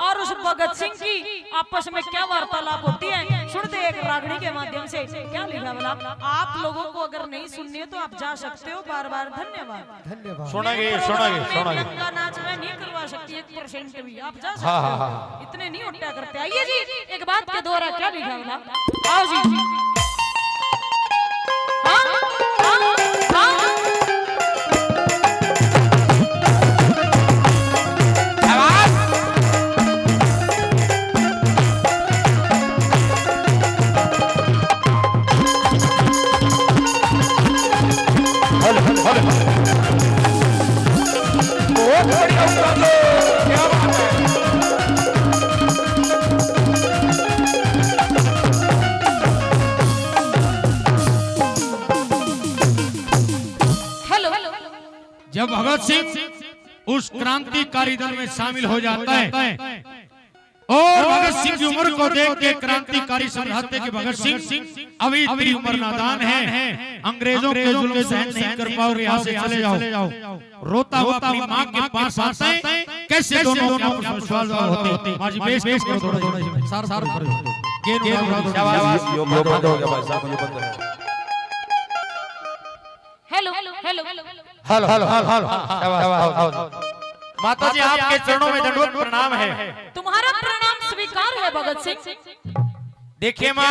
और उस भगत सिंह की आपस में क्या वार्तालाप होती है सुनते एक रागनी के माध्यम से। क्या लिखा बोला, आप लोगों को अगर नहीं सुननी है तो आप जा सकते हो, बार बार धन्यवाद। धन्यवाद। सुनेंगे का नाच मैं नहीं करवा सकती 1% भी, आप जा सकते हो, इतने नहीं उल्टा करते। आइए जी एक बात के द्वारा क्या लिखा बोला, आओ जी। जब भगत सिंह उस क्रांतिकारी दल में शामिल हो जाता है और भगत सिंह की उम्र को देख के क्रांतिकारी समझाते कि भगत सिंह अभी तेरी उम्र नादान है, अंग्रेजों के जुल्म सहन नहीं कर पाओगे, यहाँ से चले जाओ। रोता हुआ अपनी माँ के पास आता है, कैसे दोनों विश्वास होते। माजी बेस करो थोड़ा सार करो, यो बंद हो गया भाई साहब, यो बंद है। Hello hello hello hello hello hello माता जी आपके चरणों में दंडवत प्रणाम है। तुम्हारा प्रणाम स्वीकार है भगत सिंह। देखिए माँ,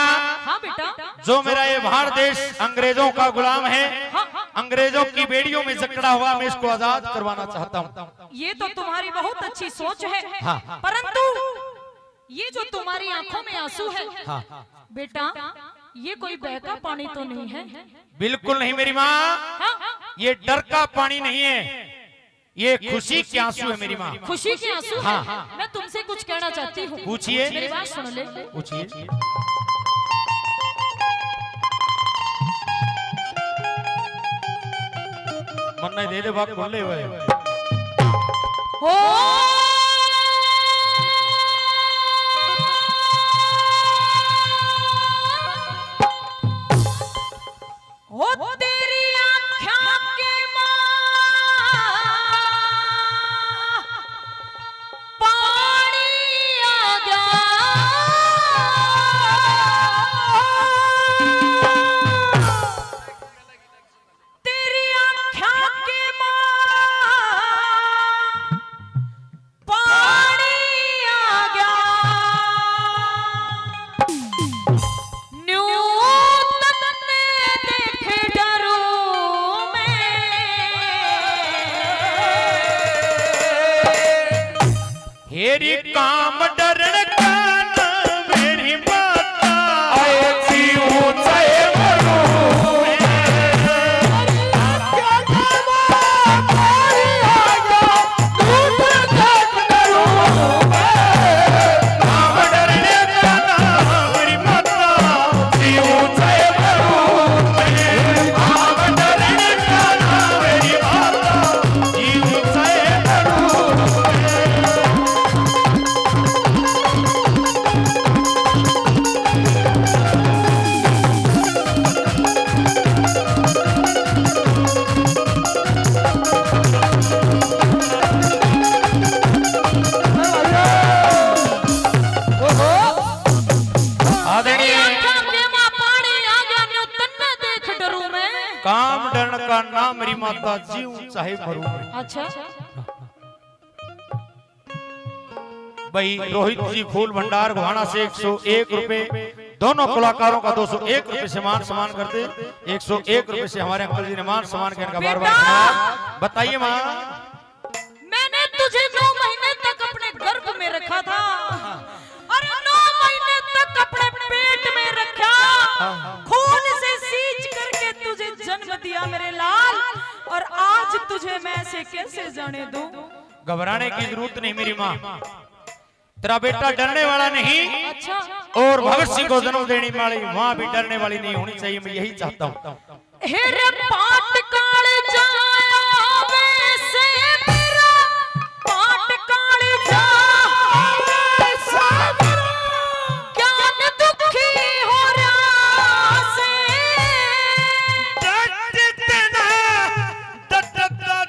हाँ बेटा, जो मेरा ये भारत देश अंग्रेजों का गुलाम है, अंग्रेजों की बेड़ियों में जकड़ा हुआ, मैं इसको आजाद करवाना चाहता हूँ। ये तो तुम्हारी बहुत अच्छी सोच है, हाँ। परंतु ये जो तुम्हारी आंखों में आंसू है बेटा, ये कोई बहका पानी तो नहीं है? बिल्कुल नहीं मेरी माँ, ये डर का पानी नहीं है, ये खुशी के आंसू है मेरी माँ। खुशी के आंसू? हाँ। मैं तुमसे कुछ कहना चाहती हूँ। पूछिए। मेरी बात सुन ले। पूछिए। मन नहीं दे दे बात बोले हुए हो तेरी आँखों के पानी आ गया, तेरी आँखों के पानी आ गया, हेरी काम डरण का ना मेरी माता, आए थी ऊंचाई काम डरण का नाम मेरी माता जीव चाहे भरू। अच्छा भाई रोहित जी फूल भंडार घोड़ा से 101 रुपए, दोनों कलाकारों का 201 रुपए से मान सम्मान करते, 101 रुपए से हमारे अंकल जी ने मान सम्मान करने का बार बार। बताइए माँ, मैंने तुझे 9 महीने तक अपने गर्भ में रखा था और 9 महीने तक अपने पेट में रखा, खून से सींच करके तुझे जन्म दिया मेरे लाल, और आज तुझे मैं ऐसे कैसे जाने दूं? घबराने की जरूरत नहीं मेरी माँ, तेरा बेटा डरने वाला नहीं। अच्छा। और भगत सिंह को जन्म देने वाली माँ भी डरने वाली नहीं होनी चाहिए, मैं यही चाहता हूँ। हेरे पाट काल जाया वैसे मेरा पाट काल जा ज्ञान दुखी हो रहा से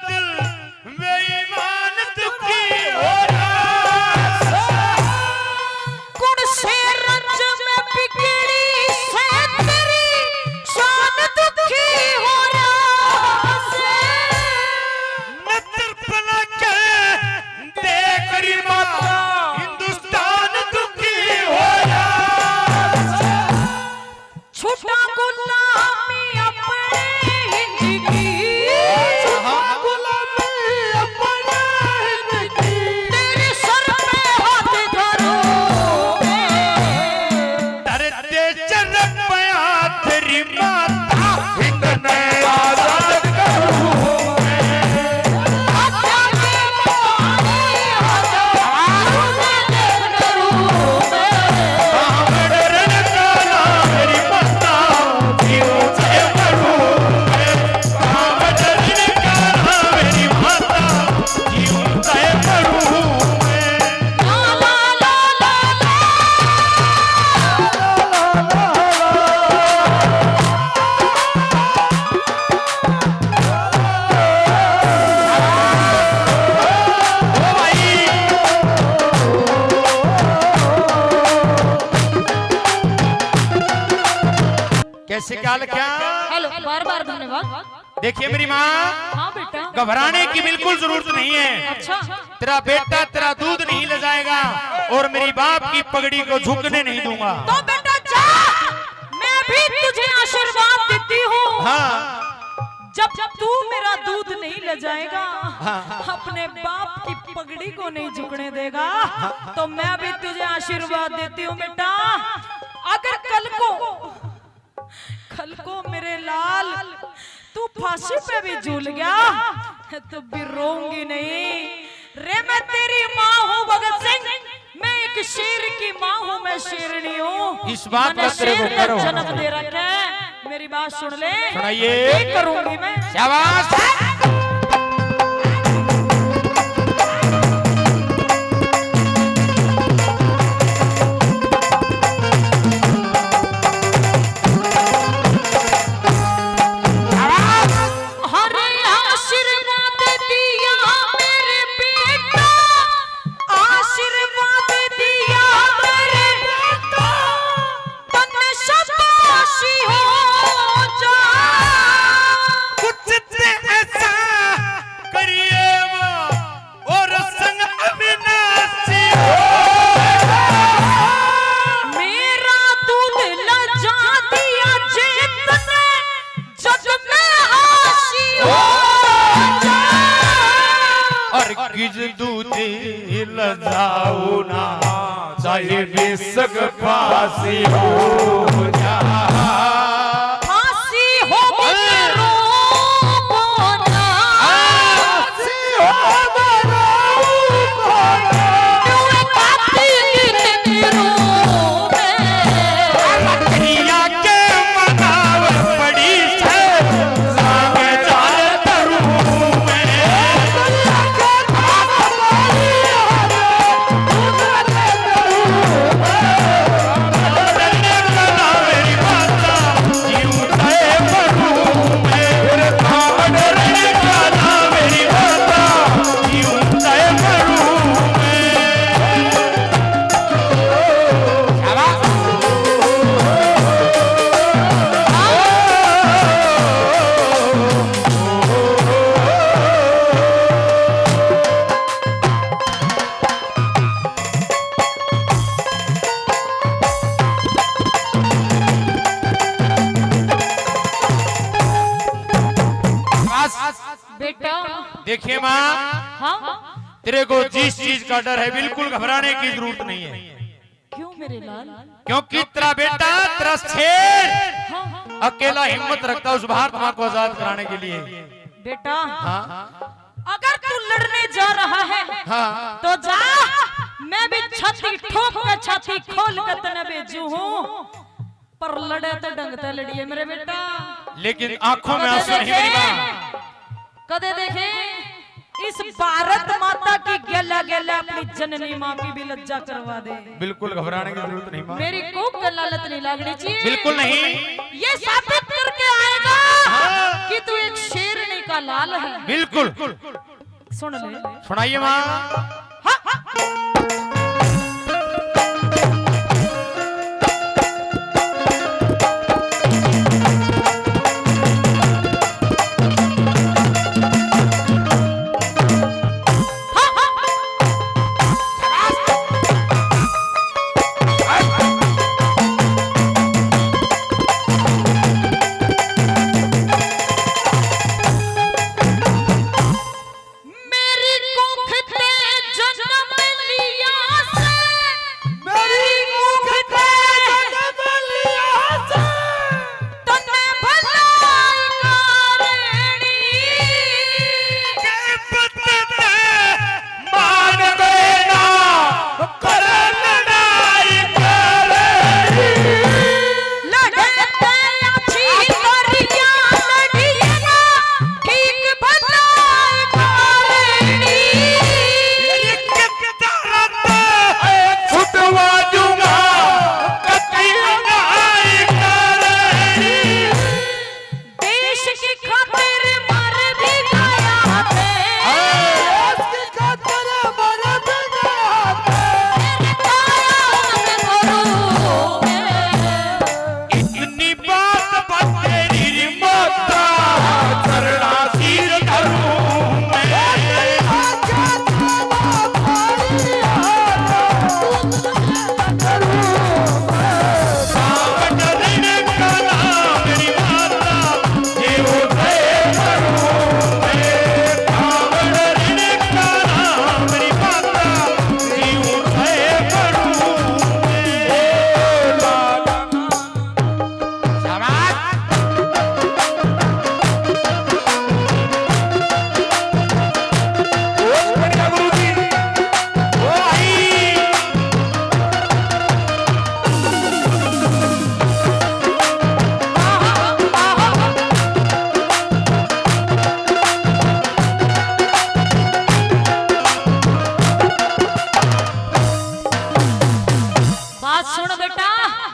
दिल बेईमान दुखी हो रहा। कैसे क्या क्या? हेलो, बार बार धन्यवाद। देखिए मेरी माँ, हाँ बेटा, घबराने की बिल्कुल जरूरत नहीं है। अच्छा, तेरा बेटा तेरा दूध नहीं ले जाएगा और मेरी बाप की पगड़ी को झुकने नहीं दूंगा। तो बेटा जा, मैं भी तुझे आशीर्वाद देती हूँ। हाँ जब तू मेरा दूध नहीं ले जाएगा, अपने बाप की पगड़ी को नहीं झुकने देगा, तो मैं भी तुझे आशीर्वाद देती हूँ बेटा। अगर कल को मेरे लाल तू फांसी पे भी झूल गया तो भी रोऊंगी नहीं रे। मैं तेरी माँ हूँ भगत सिंह, मैं एक शेर की माँ हूँ, मैं शेरनी हूँ। इस बात का तेरे को करो। जन्म दे रखा है, मेरी बात सुन ले। सुनाइए। करूंगी मैं। शाबाश। दूधी लजाऊ ना चाहे बेसक फांसी हो जा। फांसी हो रो बोना, फांसी हो रो बोना, तू कातिल रो मैं कन्हैया के मनावर पड़ी है सागे जाल करूं मैं। बेटा देखिए माँ, हाँ, तेरे को जिस चीज का डर है बिल्कुल घबराने की जरूरत नहीं है। क्यों मेरे लाल? क्योंकि तेरा बेटा तेरा शेर हाँ, अकेला हिम्मत रखता है उस भारत माँ को आजाद कराने के लिए। बेटा हाँ अगर तू लड़ने जा रहा है हाँ तो जा, मैं भी छाती ठोक कर छाती खोल कर तने भेजू हूँ, पर लड़े तो ढंगते लड़िए मेरे बेटा। लेकिन आंखों में आंसू नहीं मेरी माँ। कदे देखे इस भारत माता की गला गला अपनी जननी माँ की भी लज्जा करवा दे। बिल्कुल घबराने की जरूरत नहीं माँ। मेरी कोक का लालच नहीं लागनी चाहिए। बिल्कुल नहीं। ये साबित करके आएगा कि तू एक शेरनी का लाल है। बिल्कुल। सुन ले, सुनाइए माँ। मेरी कोख ते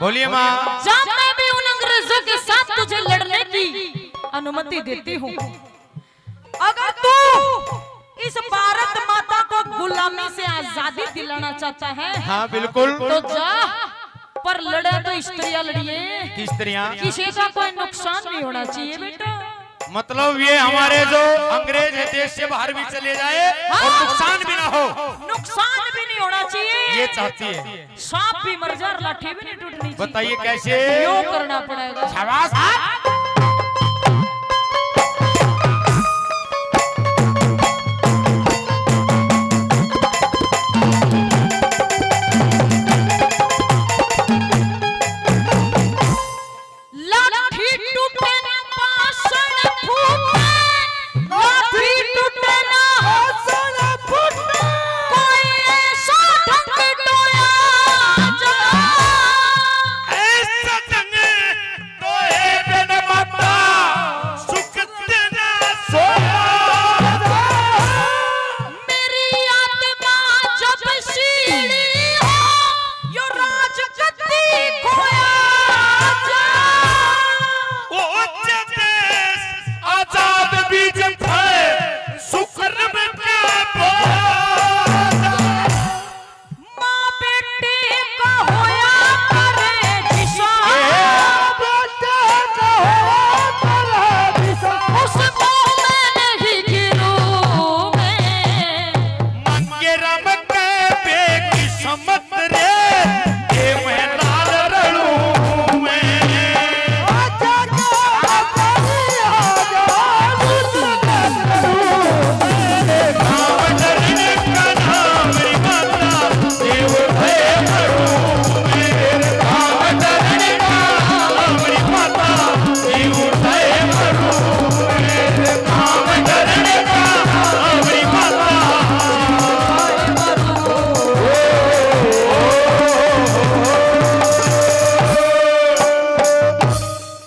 बोलिए माँ। जब मैं भी उन अंग्रेजों के साथ तुझे लड़ने की अनुमति देती हूँ, अगर तू इस भारत माता को गुलामी से आजादी दिलाना चाहता है, हाँ बिल्कुल, तो जा, पर लड़े तो स्त्रियां लड़िए, स्त्रियां, किसी का कोई नुकसान नहीं होना चाहिए बेटा। मतलब ये हमारे जो अंग्रेज है देश से बाहर भी चले जाए और नुकसान भी ना हो, नुकसान भी नहीं होना चाहिए, ये चाहती है। सांप भी मर जा, लाठी भी नहीं टूटनी चाहिए। बताइए कैसे? यूं करना पड़ेगा। शाबाश।